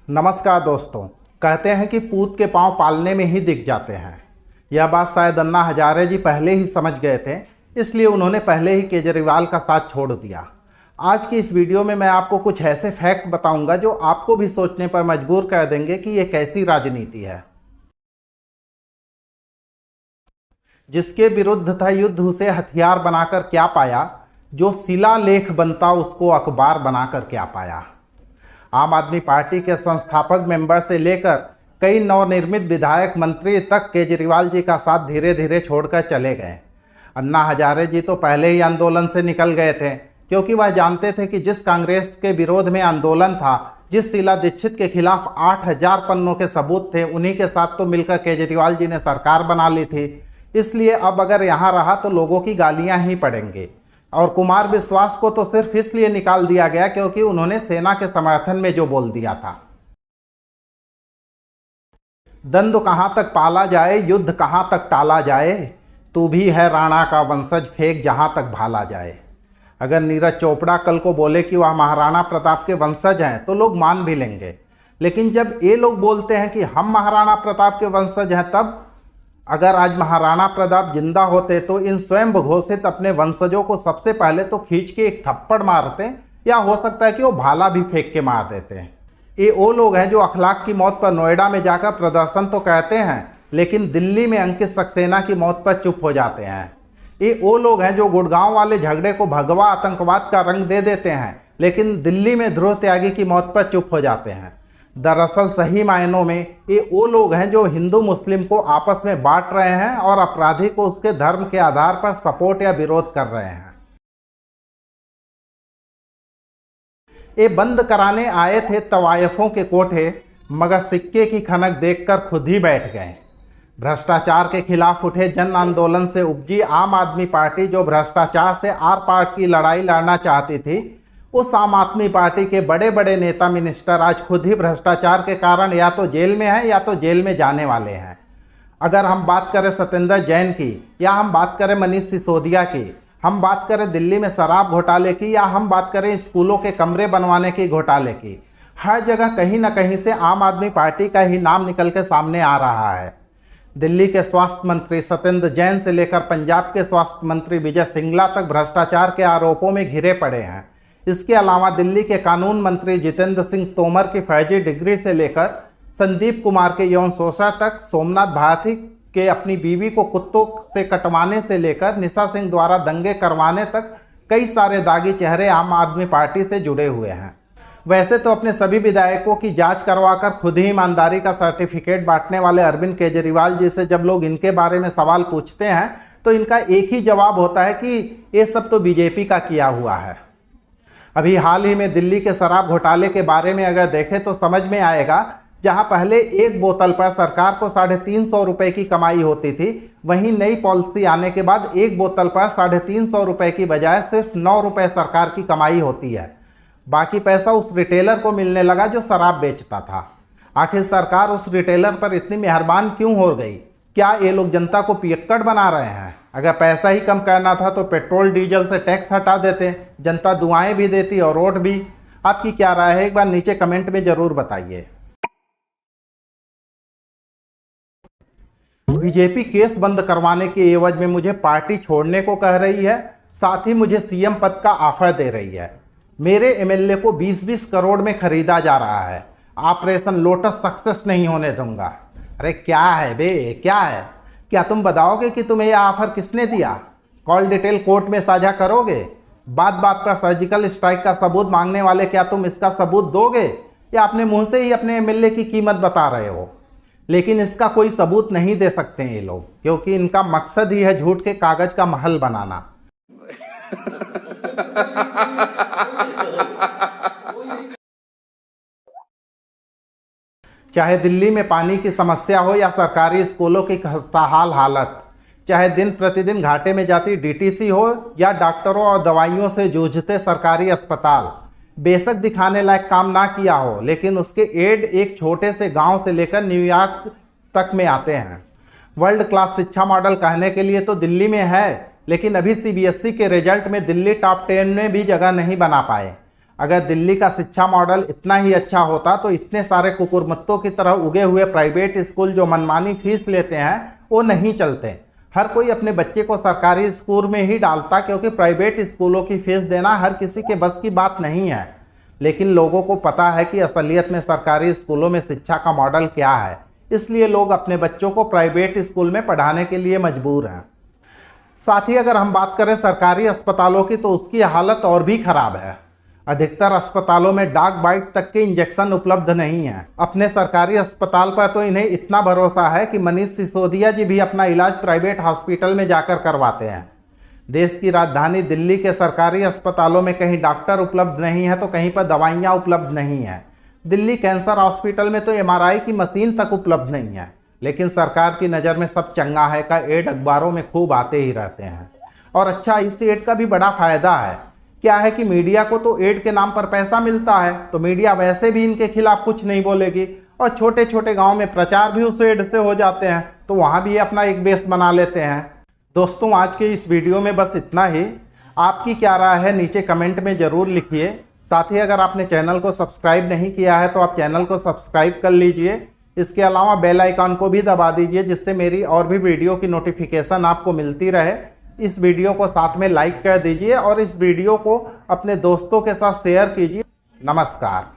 नमस्कार दोस्तों। कहते हैं कि पूत के पांव पालने में ही दिख जाते हैं। यह बात शायद अन्ना हजारे जी पहले ही समझ गए थे, इसलिए उन्होंने पहले ही केजरीवाल का साथ छोड़ दिया। आज की इस वीडियो में मैं आपको कुछ ऐसे फैक्ट बताऊंगा जो आपको भी सोचने पर मजबूर कर देंगे कि यह कैसी राजनीति है। जिसके विरुद्ध था युद्ध उसे हथियार बनाकर क्या पाया, जो शिलालेख बनता उसको अखबार बनाकर क्या पाया। आम आदमी पार्टी के संस्थापक मेंबर से लेकर कई नवनिर्मित विधायक मंत्री तक केजरीवाल जी का साथ धीरे धीरे छोड़कर चले गए। अन्ना हजारे जी तो पहले ही आंदोलन से निकल गए थे, क्योंकि वह जानते थे कि जिस कांग्रेस के विरोध में आंदोलन था, जिस शीला दीक्षित के खिलाफ 8000 पन्नों के सबूत थे, उन्हीं के साथ तो मिलकर केजरीवाल जी ने सरकार बना ली थी। इसलिए अब अगर यहाँ रहा तो लोगों की गालियाँ ही पड़ेंगी। और कुमार विश्वास को तो सिर्फ इसलिए निकाल दिया गया क्योंकि उन्होंने सेना के समर्थन में जो बोल दिया था। दंड कहां तक पाला जाए, युद्ध कहां तक टाला जाए, तू भी है राणा का वंशज, फेंक जहां तक भाला जाए। अगर नीरज चोपड़ा कल को बोले कि वह महाराणा प्रताप के वंशज हैं तो लोग मान भी लेंगे, लेकिन जब ये लोग बोलते हैं कि हम महाराणा प्रताप के वंशज हैं, तब अगर आज महाराणा प्रताप जिंदा होते तो इन स्वयं घोषित अपने वंशजों को सबसे पहले तो खींच के एक थप्पड़ मारते, या हो सकता है कि वो भाला भी फेंक के मार देते हैं। ये वो लोग हैं जो अखलाक की मौत पर नोएडा में जाकर प्रदर्शन तो कहते हैं, लेकिन दिल्ली में अंकित सक्सेना की मौत पर चुप हो जाते हैं। ये वो लोग हैं जो गुड़गांव वाले झगड़े को भगवा आतंकवाद का रंग दे देते हैं, लेकिन दिल्ली में ध्रुव त्यागी की मौत पर चुप हो जाते हैं। दरअसल सही मायनों में ये वो लोग हैं जो हिंदू मुस्लिम को आपस में बांट रहे हैं और अपराधी को उसके धर्म के आधार पर सपोर्ट या विरोध कर रहे हैं। ये बंद कराने आए थे तवायफों के कोठे, मगर सिक्के की खनक देखकर खुद ही बैठ गए। भ्रष्टाचार के खिलाफ उठे जन आंदोलन से उपजी आम आदमी पार्टी, जो भ्रष्टाचार से आर पार की लड़ाई लड़ना चाहती थी, उस आम आदमी पार्टी के बड़े बड़े नेता मिनिस्टर आज खुद ही भ्रष्टाचार के कारण या तो जेल में हैं या तो जेल में जाने वाले हैं। अगर हम बात करें सत्येंद्र जैन की, या हम बात करें मनीष सिसोदिया की, हम बात करें दिल्ली में शराब घोटाले की, या हम बात करें स्कूलों के कमरे बनवाने की घोटाले की, हर जगह कहीं ना कहीं से आम आदमी पार्टी का ही नाम निकल के सामने आ रहा है। दिल्ली के स्वास्थ्य मंत्री सत्येंद्र जैन से लेकर पंजाब के स्वास्थ्य मंत्री विजय सिंगला तक भ्रष्टाचार के आरोपों में घिरे पड़े हैं। इसके अलावा दिल्ली के कानून मंत्री जितेंद्र सिंह तोमर की फर्जी डिग्री से लेकर संदीप कुमार के यौन शोषण तक, सोमनाथ भारती के अपनी बीवी को कुत्तों से कटवाने से लेकर निशा सिंह द्वारा दंगे करवाने तक कई सारे दागी चेहरे आम आदमी पार्टी से जुड़े हुए हैं। वैसे तो अपने सभी विधायकों की जांच करवाकर खुद ही ईमानदारी का सर्टिफिकेट बांटने वाले अरविंद केजरीवाल जी से जब लोग इनके बारे में सवाल पूछते हैं तो इनका एक ही जवाब होता है कि ये सब तो बीजेपी का किया हुआ है। अभी हाल ही में दिल्ली के शराब घोटाले के बारे में अगर देखें तो समझ में आएगा, जहां पहले एक बोतल पर सरकार को 350 रुपये की कमाई होती थी, वहीं नई पॉलिसी आने के बाद एक बोतल पर 350 रुपये की बजाय सिर्फ 9 रुपये सरकार की कमाई होती है। बाकी पैसा उस रिटेलर को मिलने लगा जो शराब बेचता था। आखिर सरकार उस रिटेलर पर इतनी मेहरबान क्यों हो गई? क्या ये लोग जनता को पियक्कड़ बना रहे हैं? अगर पैसा ही कम करना था तो पेट्रोल डीजल से टैक्स हटा देते, जनता दुआएं भी देती और वोट भी। आपकी क्या राय है, एक बार नीचे कमेंट में जरूर बताइए। बीजेपी केस बंद करवाने के एवज में मुझे पार्टी छोड़ने को कह रही है, साथ ही मुझे सीएम पद का ऑफर दे रही है। मेरे एमएलए को 20-20 करोड़ में खरीदा जा रहा है। ऑपरेशन लोटस सक्सेस नहीं होने दूंगा। अरे क्या है बे, क्या है? क्या तुम बताओगे कि तुम्हें यह ऑफर किसने दिया? कॉल डिटेल कोर्ट में साझा करोगे? बात बात पर सर्जिकल स्ट्राइक का सबूत मांगने वाले, क्या तुम इसका सबूत दोगे, या अपने मुंह से ही अपने एमएलए की कीमत बता रहे हो? लेकिन इसका कोई सबूत नहीं दे सकते हैं ये लोग, क्योंकि इनका मकसद ही है झूठ के कागज का महल बनाना। चाहे दिल्ली में पानी की समस्या हो या सरकारी स्कूलों की खस्ताहाल हालत, चाहे दिन प्रतिदिन घाटे में जाती डीटीसी हो या डॉक्टरों और दवाइयों से जूझते सरकारी अस्पताल, बेशक दिखाने लायक काम ना किया हो, लेकिन उसके एड एक छोटे से गांव से लेकर न्यूयॉर्क तक में आते हैं। वर्ल्ड क्लास शिक्षा मॉडल कहने के लिए तो दिल्ली में है, लेकिन अभी सीबीएसई के रिजल्ट में दिल्ली टॉप 10 में भी जगह नहीं बना पाए। अगर दिल्ली का शिक्षा मॉडल इतना ही अच्छा होता तो इतने सारे कुकुरमुत्तों की तरह उगे हुए प्राइवेट स्कूल जो मनमानी फीस लेते हैं वो नहीं चलते। हर कोई अपने बच्चे को सरकारी स्कूल में ही डालता, क्योंकि प्राइवेट स्कूलों की फीस देना हर किसी के बस की बात नहीं है। लेकिन लोगों को पता है कि असलियत में सरकारी स्कूलों में शिक्षा का मॉडल क्या है, इसलिए लोग अपने बच्चों को प्राइवेट स्कूल में पढ़ाने के लिए मजबूर हैं। साथ ही अगर हम बात करें सरकारी अस्पतालों की, तो उसकी हालत और भी खराब है। अधिकतर अस्पतालों में डाक बाइट तक के इंजेक्शन उपलब्ध नहीं है। अपने सरकारी अस्पताल पर तो इन्हें इतना भरोसा है कि मनीष सिसोदिया जी भी अपना इलाज प्राइवेट हॉस्पिटल में जाकर करवाते हैं। देश की राजधानी दिल्ली के सरकारी अस्पतालों में कहीं डॉक्टर उपलब्ध नहीं है तो कहीं पर दवाइयाँ उपलब्ध नहीं है। दिल्ली कैंसर हॉस्पिटल में तो MRI की मशीन तक उपलब्ध नहीं है। लेकिन सरकार की नज़र में सब चंगा है का एड अखबारों में खूब आते ही रहते हैं। और अच्छा, इस एड का भी बड़ा फायदा है। क्या है कि मीडिया को तो एड के नाम पर पैसा मिलता है, तो मीडिया वैसे भी इनके खिलाफ कुछ नहीं बोलेगी, और छोटे छोटे गांव में प्रचार भी उस एड से हो जाते हैं, तो वहां भी अपना एक बेस बना लेते हैं। दोस्तों, आज के इस वीडियो में बस इतना ही। आपकी क्या राय है नीचे कमेंट में ज़रूर लिखिए। साथ ही अगर आपने चैनल को सब्सक्राइब नहीं किया है तो आप चैनल को सब्सक्राइब कर लीजिए। इसके अलावा बेल आइकन को भी दबा दीजिए, जिससे मेरी और भी वीडियो की नोटिफिकेशन आपको मिलती रहे। इस वीडियो को साथ में लाइक कर दीजिए और इस वीडियो को अपने दोस्तों के साथ शेयर कीजिए। नमस्कार।